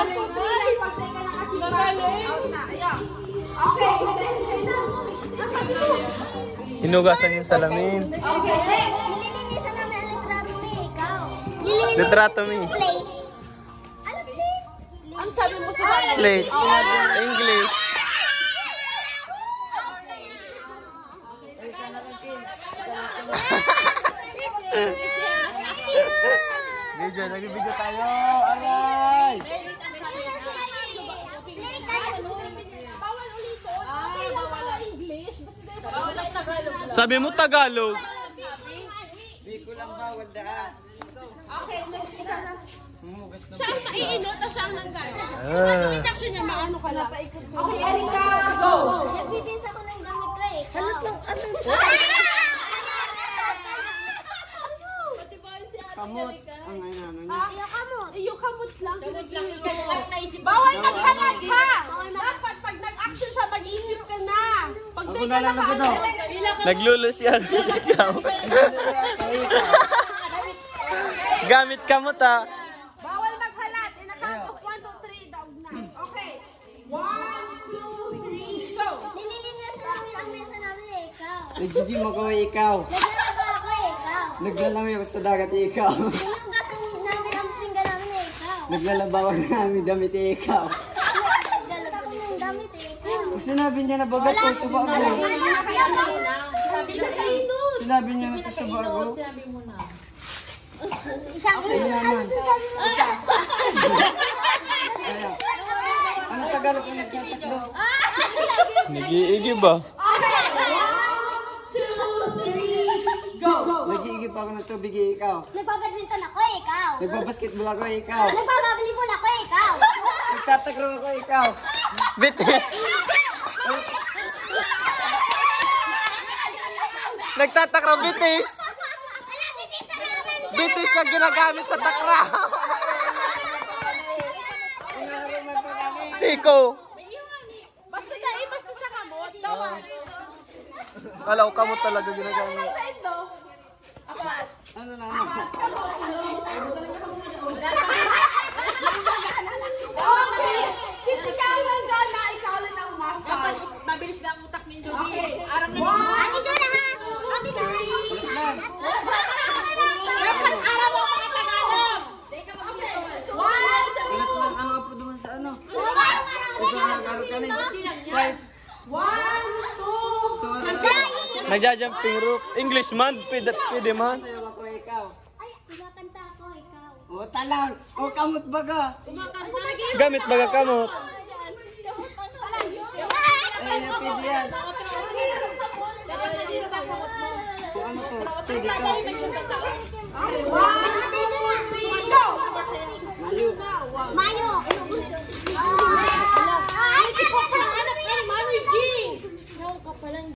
2, 3. Pag-play ka na kasi. Out na. Ayan. Okay. Hinugasan yung salamin. Okay. Nililinisan namin ang litrato mo, ikaw. Litrato me. Play. Ano play? Ang sabi mo sa bahay? Plate. English. Video, nag-video tayo. Aray! Bawal ulitin. Okay lang bawal English. Bawal ang Tagalog. Sabi mo Tagalog. Okay, next ikaw na. Siya ang maiinot at siya ang nanggaling. Ah. Reaction niya, maano ka lang. Okay, Erika, go! Nagbibisa ko ng gamit ko, ikaw. Kamot. Ang ano niya. Iyo kamot. Iyo kamot lang. Bawal maghalat ha! Dapat pag nag-action siya, mag-isip ka na. Pag Ako na lang ako daw. Naglulus yan. Ikaw. Gamit ka mo ta. bawal maghalat. In a count of 1, 2, 3, daw na. Okay. 1, 2, 3, go! Nililinisan namin ang mesa namin, ikaw. Nag-gym ako ikaw. Naglalaba ako, ikaw. Naglalamay ako sa dagat ikaw. Hinugasan namin ang pinggan namin, ikaw. Naglalaba ako namin damit ikaw. Naglalaba kami ng gamit, ikaw. Kung sinabi niya na bagat ko, suba ako. Sinabi niya na suba ako. Sabi mo, ano sabi mo? Kaya, ano Tagalog ang nagsasakdo? Nag-iigi ba? Nag-iigip ako ng tubig ikaw. Nagbabadminton ako, ikaw. Nagbabasketball ako ikaw. Nagbababalibol ako, ikaw. Nagtatakro ako ikaw. Bitis. Nagtatakra bitis. Bitis ang ginagamit sa takra. Siko. Basta dahil, basta sa kamot. Dawan. Kala ko kamot talaga ginagamit. Sa ito. Ano na? Okay. Since ikaw lang gana, ikaw lang ang master. Dapat mabilis lang ang utak ninyo. Okay. Aram na Ate Juna, ha? Ate Juna. dapat aram mo mga Tagalog. Ulit lang, ano po naman sa ano? Ito ang nag-aro ka rin. Right. 1, 2, Nagja-jumping rope. English man, pwede man. Sayaw ako ikaw. Ay, kumakanta ako, ikaw. O talang. O kamot baga. Gamit baga kamot. Ay, pwede yan. Kung ano to, pwede ka. 1,